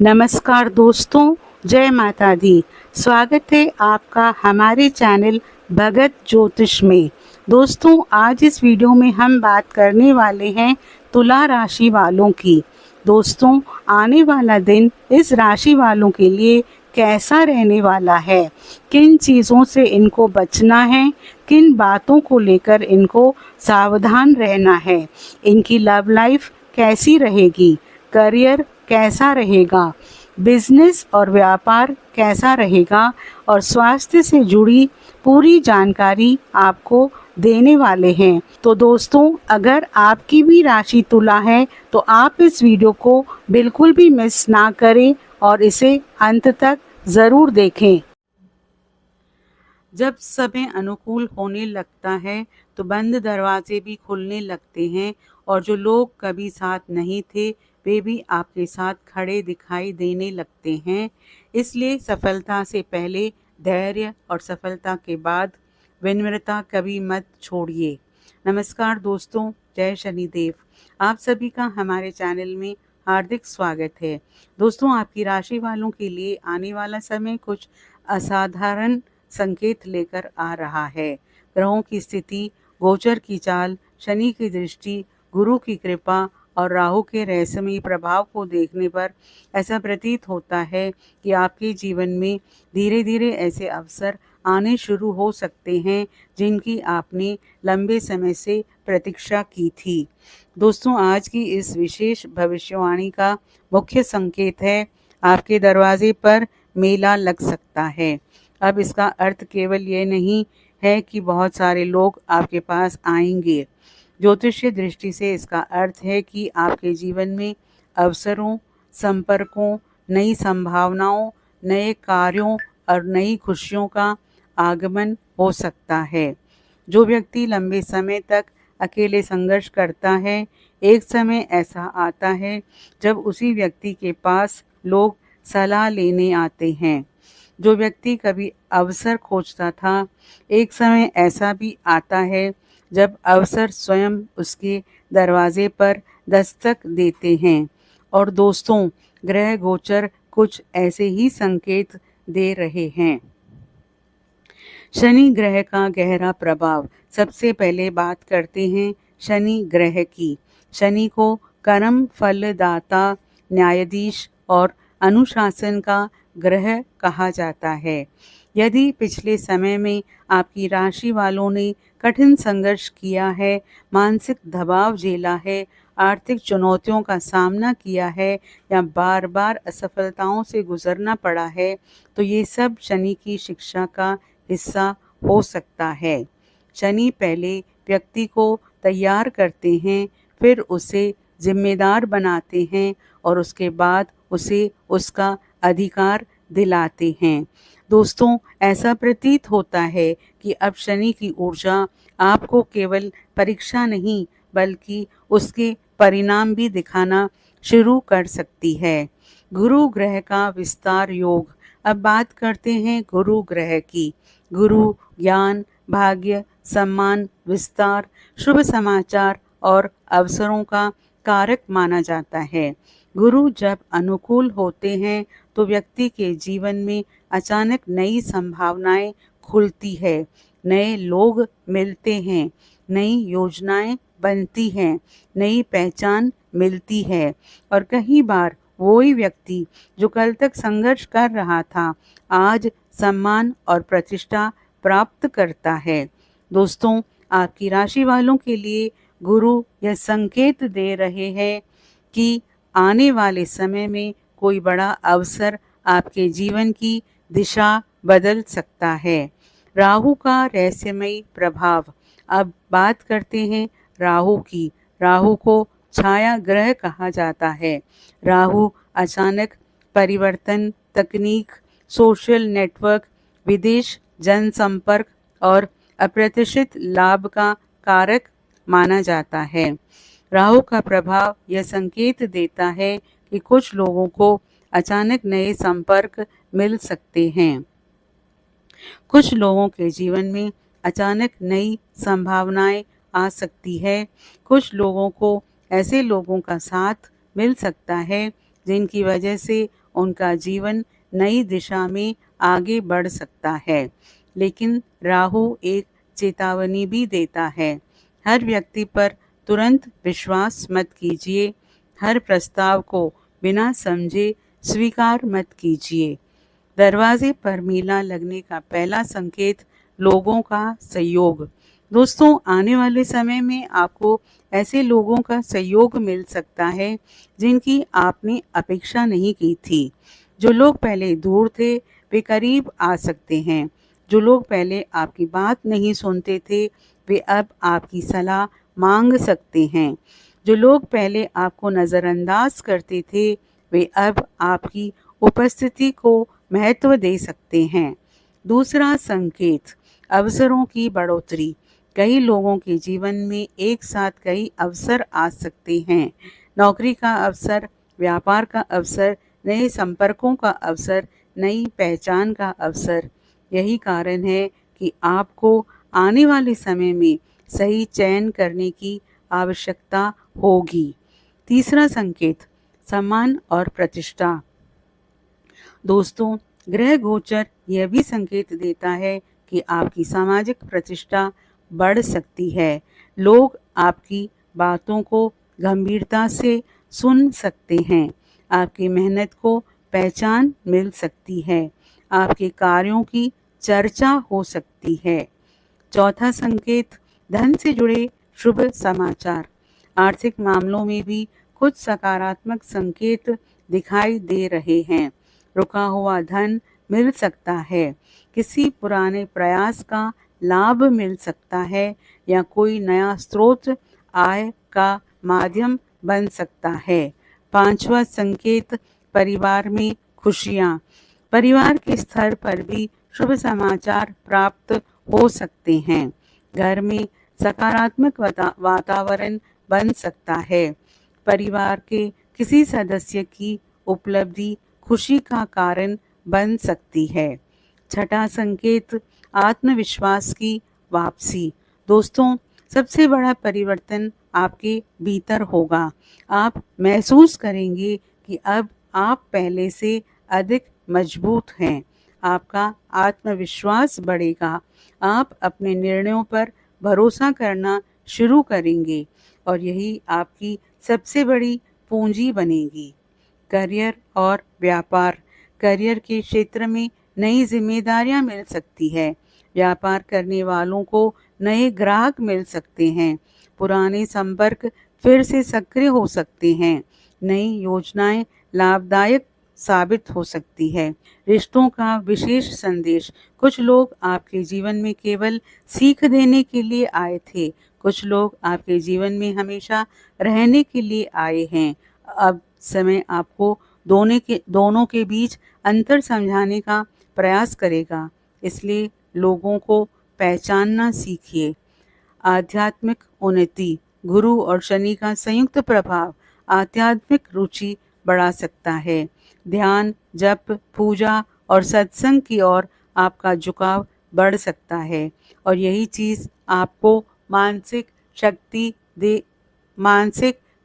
नमस्कार दोस्तों, जय माता दी। स्वागत है आपका हमारे चैनल भगत ज्योतिष में। दोस्तों, आज इस वीडियो में हम बात करने वाले हैं तुला राशि वालों की। दोस्तों, आने वाला दिन इस राशि वालों के लिए कैसा रहने वाला है, किन चीज़ों से इनको बचना है, किन बातों को लेकर इनको सावधान रहना है, इनकी लव लाइफ कैसी रहेगी, करियर कैसा रहेगा, बिजनेस और व्यापार कैसा रहेगा और स्वास्थ्य से जुड़ी पूरी जानकारी आपको देने वाले हैं। तो दोस्तों, अगर आपकी भी राशि तुला है तो आप इस वीडियो को बिल्कुल भी मिस ना करें और इसे अंत तक ज़रूर देखें। जब समय अनुकूल होने लगता है तो बंद दरवाजे भी खुलने लगते हैं और जो लोग कभी साथ नहीं थे वे भी आपके साथ खड़े दिखाई देने लगते हैं। इसलिए सफलता से पहले धैर्य और सफलता के बाद विनम्रता कभी मत छोड़िए। नमस्कार दोस्तों, जय शनिदेव। आप सभी का हमारे चैनल में हार्दिक स्वागत है। दोस्तों, आपकी राशि वालों के लिए आने वाला समय कुछ असाधारण संकेत लेकर आ रहा है। ग्रहों की स्थिति, गोचर की चाल, शनि की दृष्टि, गुरु की कृपा और राहु के रहस्यमयी प्रभाव को देखने पर ऐसा प्रतीत होता है कि आपके जीवन में धीरे धीरे ऐसे अवसर आने शुरू हो सकते हैं जिनकी आपने लंबे समय से प्रतीक्षा की थी। दोस्तों, आज की इस विशेष भविष्यवाणी का मुख्य संकेत है आपके दरवाजे पर मेला लग सकता है। अब इसका अर्थ केवल ये नहीं है कि बहुत सारे लोग आपके पास आएंगे। ज्योतिषीय दृष्टि से इसका अर्थ है कि आपके जीवन में अवसरों, संपर्कों, नई संभावनाओं, नए कार्यों और नई खुशियों का आगमन हो सकता है। जो व्यक्ति लंबे समय तक अकेले संघर्ष करता है, एक समय ऐसा आता है जब उसी व्यक्ति के पास लोग सलाह लेने आते हैं। जो व्यक्ति कभी अवसर खोजता था, एक समय ऐसा भी आता है जब अवसर स्वयं उसके दरवाजे पर दस्तक देते हैं। और दोस्तों, ग्रह गोचर कुछ ऐसे ही संकेत दे रहे हैं। शनि ग्रह का गहरा प्रभाव। सबसे पहले बात करते हैं शनि ग्रह की। शनि को कर्म फलदाता, न्यायाधीश और अनुशासन का ग्रह कहा जाता है। यदि पिछले समय में आपकी राशि वालों ने कठिन संघर्ष किया है, मानसिक दबाव झेला है, आर्थिक चुनौतियों का सामना किया है या बार बार असफलताओं से गुजरना पड़ा है, तो ये सब शनि की शिक्षा का हिस्सा हो सकता है। शनि पहले व्यक्ति को तैयार करते हैं, फिर उसे जिम्मेदार बनाते हैं और उसके बाद उसे उसका अधिकार दिलाते हैं। दोस्तों, ऐसा प्रतीत होता है कि अब शनि की ऊर्जा आपको केवल परीक्षा नहीं बल्कि उसके परिणाम भी दिखाना शुरू कर सकती है। गुरु ग्रह का विस्तार योग। अब बात करते हैं गुरु ग्रह की। गुरु ज्ञान, भाग्य, सम्मान, विस्तार, शुभ समाचार और अवसरों का कारक माना जाता है। गुरु जब अनुकूल होते हैं तो व्यक्ति के जीवन में अचानक नई संभावनाएं खुलती है, नए लोग मिलते हैं, नई योजनाएं बनती हैं, नई पहचान मिलती है और कई बार वही व्यक्ति जो कल तक संघर्ष कर रहा था आज सम्मान और प्रतिष्ठा प्राप्त करता है। दोस्तों, आपकी राशि वालों के लिए गुरु यह संकेत दे रहे हैं कि आने वाले समय में कोई बड़ा अवसर आपके जीवन की दिशा बदल सकता है। राहु का रहस्यमयी प्रभाव। अब बात करते हैं राहु की। राहु को छाया ग्रह कहा जाता है। राहु अचानक परिवर्तन, तकनीक, सोशल नेटवर्क, विदेश जनसंपर्क और अप्रत्याशित लाभ का कारक माना जाता है। राहु का प्रभाव यह संकेत देता है कि कुछ लोगों को अचानक नए संपर्क मिल सकते हैं। कुछ लोगों के जीवन में अचानक नई संभावनाएं आ सकती है। कुछ लोगों को ऐसे लोगों का साथ मिल सकता है जिनकी वजह से उनका जीवन नई दिशा में आगे बढ़ सकता है। लेकिन राहु एक चेतावनी भी देता है। हर व्यक्ति पर तुरंत विश्वास मत कीजिए। हर प्रस्ताव को बिना समझे स्वीकार मत कीजिए। दरवाजे पर मीला लगने का पहला संकेत लोगों का सहयोग। दोस्तों, आने वाले समय में आपको ऐसे लोगों का सहयोग मिल सकता है जिनकी आपने अपेक्षा नहीं की थी। जो लोग पहले दूर थे वे करीब आ सकते हैं। जो लोग पहले आपकी बात नहीं सुनते थे वे अब आपकी सलाह मांग सकते हैं। जो लोग पहले आपको नज़रअंदाज करते थे वे अब आपकी उपस्थिति को महत्व दे सकते हैं। दूसरा संकेत, अवसरों की बढ़ोतरी। कई लोगों के जीवन में एक साथ कई अवसर आ सकते हैं। नौकरी का अवसर, व्यापार का अवसर, नए संपर्कों का अवसर, नई पहचान का अवसर। यही कारण है कि आपको आने वाले समय में सही चयन करने की आवश्यकता होगी। तीसरा संकेत, सम्मान और प्रतिष्ठा। दोस्तों, ग्रह गोचर यह भी संकेत देता है कि आपकी सामाजिक प्रतिष्ठा बढ़ सकती है। लोग आपकी बातों को गंभीरता से सुन सकते हैं। आपकी मेहनत को पहचान मिल सकती है। आपके कार्यों की चर्चा हो सकती है। चौथा संकेत, धन से जुड़े शुभ समाचार। आर्थिक मामलों में भी कुछ सकारात्मक संकेत दिखाई दे रहे हैं। रुका हुआ धन मिल सकता है। किसी पुराने प्रयास का लाभ मिल सकता है या कोई नया स्रोत आय का माध्यम बन सकता है। पांचवा संकेत, परिवार में खुशियाँ। परिवार के स्तर पर भी शुभ समाचार प्राप्त हो सकते हैं। घर में सकारात्मक वातावरण बन सकता है। परिवार के किसी सदस्य की उपलब्धि खुशी का कारण बन सकती है। छठा संकेत, आत्मविश्वास की वापसी। दोस्तों, सबसे बड़ा परिवर्तन आपके भीतर होगा। आप महसूस करेंगे कि अब आप पहले से अधिक मजबूत हैं। आपका आत्मविश्वास बढ़ेगा। आप अपने निर्णयों पर भरोसा करना शुरू करेंगे और यही आपकी सबसे बड़ी पूंजी बनेगी। करियर और व्यापार। करियर के क्षेत्र में नई जिम्मेदारियां मिल सकती है। व्यापार करने वालों को नए ग्राहक मिल सकते हैं। पुराने संपर्क फिर से सक्रिय हो सकते हैं। नई योजनाएं लाभदायक साबित हो सकती है। रिश्तों का विशेष संदेश। कुछ लोग आपके जीवन में केवल सीख देने के लिए आए थे। कुछ लोग आपके जीवन में हमेशा रहने के लिए आए हैं। अब समय आपको दोनों के बीच अंतर समझाने का प्रयास करेगा। इसलिए लोगों को पहचानना सीखिए। आध्यात्मिक उन्नति। गुरु और शनि का संयुक्त प्रभाव आध्यात्मिक रुचि बढ़ा सकता है। ध्यान, जप, पूजा और सत्संग की ओर आपका झुकाव बढ़ सकता है और यही चीज़ आपको मानसिक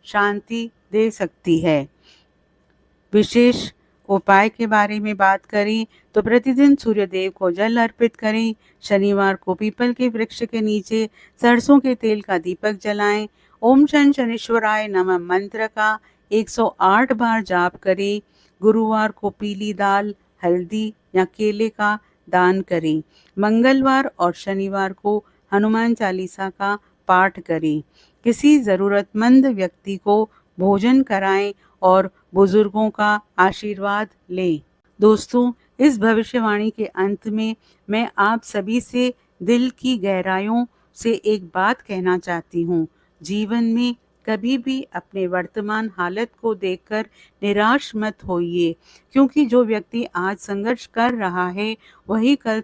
शांति दे सकती है। विशेष उपाय के बारे में बात करें तो प्रतिदिन सूर्यदेव को जल अर्पित करें। शनिवार को पीपल के वृक्ष के नीचे सरसों के तेल का दीपक जलाएं। ओम शन शनिश्वराय नमः मंत्र का 108 बार जाप करें। गुरुवार को पीली दाल, हल्दी या केले का दान करें। मंगलवार और शनिवार को हनुमान चालीसा का पाठ करें। किसी ज़रूरतमंद व्यक्ति को भोजन कराएं और बुजुर्गों का आशीर्वाद लें। दोस्तों, इस भविष्यवाणी के अंत में मैं आप सभी से दिल की गहराइयों से एक बात कहना चाहती हूँ। जीवन में कभी भी अपने वर्तमान हालत को देखकर निराश मत होइए, क्योंकि जो व्यक्ति आज संघर्ष कर रहा है वही कल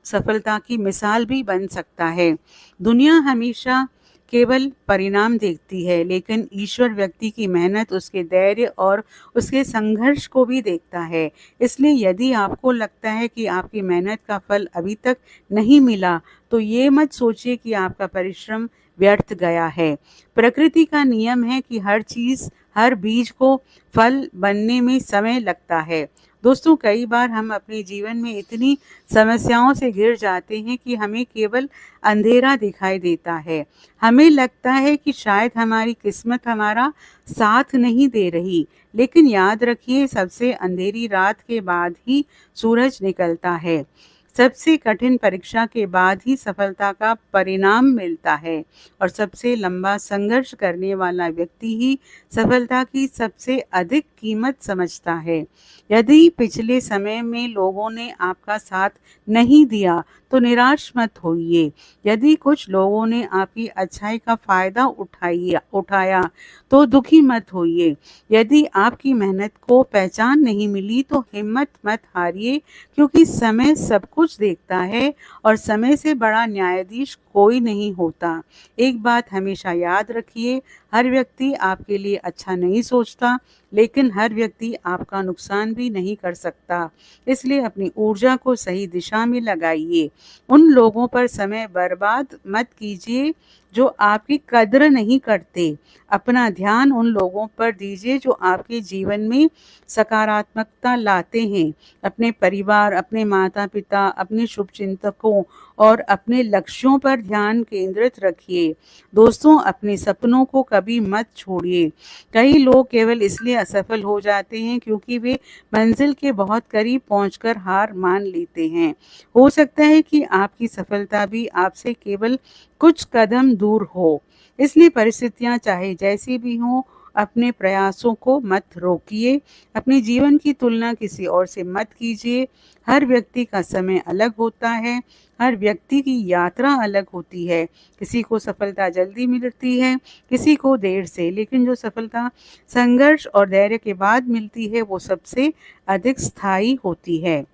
सफलता की मिसाल भी बन सकता है। दुनिया हमेशा केवल परिणाम देखती है, लेकिन ईश्वर व्यक्ति की मेहनत, उसके धैर्य और उसके संघर्ष को भी देखता है। इसलिए यदि आपको लगता है कि आपकी मेहनत का फल अभी तक नहीं मिला, तो ये मत सोचिए कि आपका परिश्रम व्यर्थ गया है। प्रकृति का नियम है कि हर चीज़, हर बीज को फल बनने में समय लगता है। दोस्तों, कई बार हम अपने जीवन में इतनी समस्याओं से घिर जाते हैं कि हमें केवल अंधेरा दिखाई देता है। हमें लगता है कि शायद हमारी किस्मत हमारा साथ नहीं दे रही, लेकिन याद रखिए, सबसे अंधेरी रात के बाद ही सूरज निकलता है। सबसे कठिन परीक्षा के बाद ही सफलता का परिणाम मिलता है और सबसे लंबा संघर्ष करने वाला व्यक्ति ही सफलता की सबसे अधिक कीमत समझता है। यदि पिछले समय में लोगों ने आपका साथ नहीं दिया तो निराश मत होइए। यदि कुछ लोगों ने आपकी अच्छाई का फायदा उठाया तो दुखी मत होइए। यदि आपकी मेहनत को पहचान नहीं मिली तो हिम्मत मत हारिए, क्योंकि समय सब कुछ देखता है और समय से बड़ा न्यायाधीश कोई नहीं होता। एक बात हमेशा याद रखिए, हर व्यक्ति आपके लिए अच्छा नहीं सोचता, लेकिन हर व्यक्ति आपका नुकसान भी नहीं कर सकता। इसलिए अपनी ऊर्जा को सही दिशा में लगाइए। उन लोगों पर समय बर्बाद मत कीजिए जो आपकी कद्र नहीं करते। अपना ध्यान उन लोगों पर दीजिए जो आपके जीवन में सकारात्मकता लाते हैं। अपने परिवार, अपने माता-पिता, अपने शुभचिंतकों और अपने लक्ष्यों पर ध्यान केंद्रित रखिए। दोस्तों, अपने सपनों को कभी मत छोड़िए। कई लोग केवल इसलिए असफल हो जाते हैं क्योंकि वे मंजिल के बहुत करीब पहुंचकर हार मान लेते हैं। हो सकता है कि आपकी सफलता भी आपसे केवल कुछ कदम दूर हो। इसलिए परिस्थितियां चाहे जैसी भी हों, अपने प्रयासों को मत रोकिए। अपने जीवन की तुलना किसी और से मत कीजिए। हर व्यक्ति का समय अलग होता है, हर व्यक्ति की यात्रा अलग होती है। किसी को सफलता जल्दी मिलती है, किसी को देर से, लेकिन जो सफलता संघर्ष और धैर्य के बाद मिलती है वो सबसे अधिक स्थायी होती है।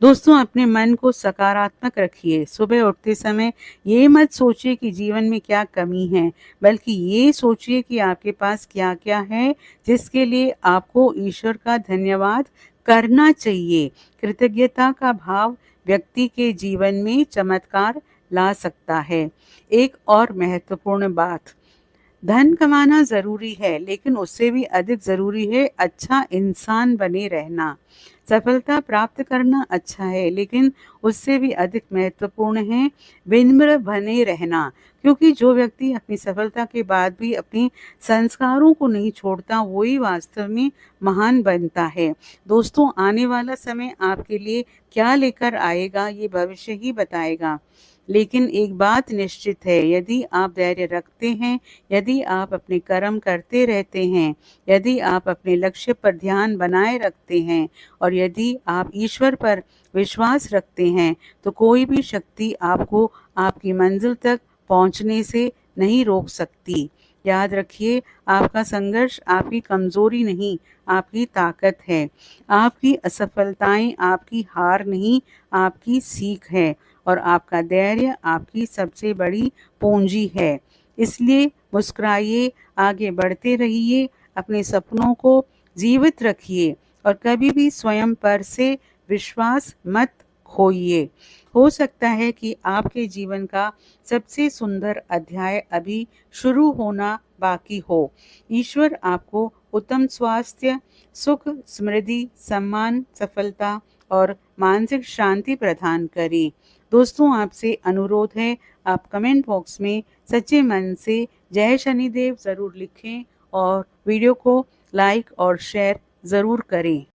दोस्तों, अपने मन को सकारात्मक रखिए। सुबह उठते समय ये मत सोचिए कि जीवन में क्या कमी है, बल्कि ये सोचिए कि आपके पास क्या-क्या है जिसके लिए आपको ईश्वर का धन्यवाद करना चाहिए। कृतज्ञता का भाव व्यक्ति के जीवन में चमत्कार ला सकता है। एक और महत्वपूर्ण बात, धन कमाना ज़रूरी है, लेकिन उससे भी अधिक ज़रूरी है अच्छा इंसान बने रहना। सफलता प्राप्त करना अच्छा है, लेकिन उससे भी अधिक महत्वपूर्ण है विनम्र बने रहना, क्योंकि जो व्यक्ति अपनी सफलता के बाद भी अपने संस्कारों को नहीं छोड़ता, वही वास्तव में महान बनता है। दोस्तों, आने वाला समय आपके लिए क्या लेकर आएगा, ये भविष्य ही बताएगा। लेकिन एक बात निश्चित है, यदि आप धैर्य रखते हैं, यदि आप अपने कर्म करते रहते हैं, यदि आप अपने लक्ष्य पर ध्यान बनाए रखते हैं और यदि आप ईश्वर पर विश्वास रखते हैं, तो कोई भी शक्ति आपको आपकी मंजिल तक पहुंचने से नहीं रोक सकती। याद रखिए, आपका संघर्ष आपकी कमजोरी नहीं, आपकी ताकत है। आपकी असफलताएं आपकी हार नहीं, आपकी सीख है और आपका धैर्य आपकी सबसे बड़ी पूंजी है। इसलिए मुस्कुराइए, आगे बढ़ते रहिए, अपने सपनों को जीवित रखिए और कभी भी स्वयं पर से विश्वास मत खोइए। हो सकता है कि आपके जीवन का सबसे सुंदर अध्याय अभी शुरू होना बाकी हो। ईश्वर आपको उत्तम स्वास्थ्य, सुख, समृद्धि, सम्मान, सफलता और मानसिक शांति प्रदान करे। दोस्तों, आपसे अनुरोध है, आप कमेंट बॉक्स में सच्चे मन से जय शनिदेव ज़रूर लिखें और वीडियो को लाइक और शेयर ज़रूर करें।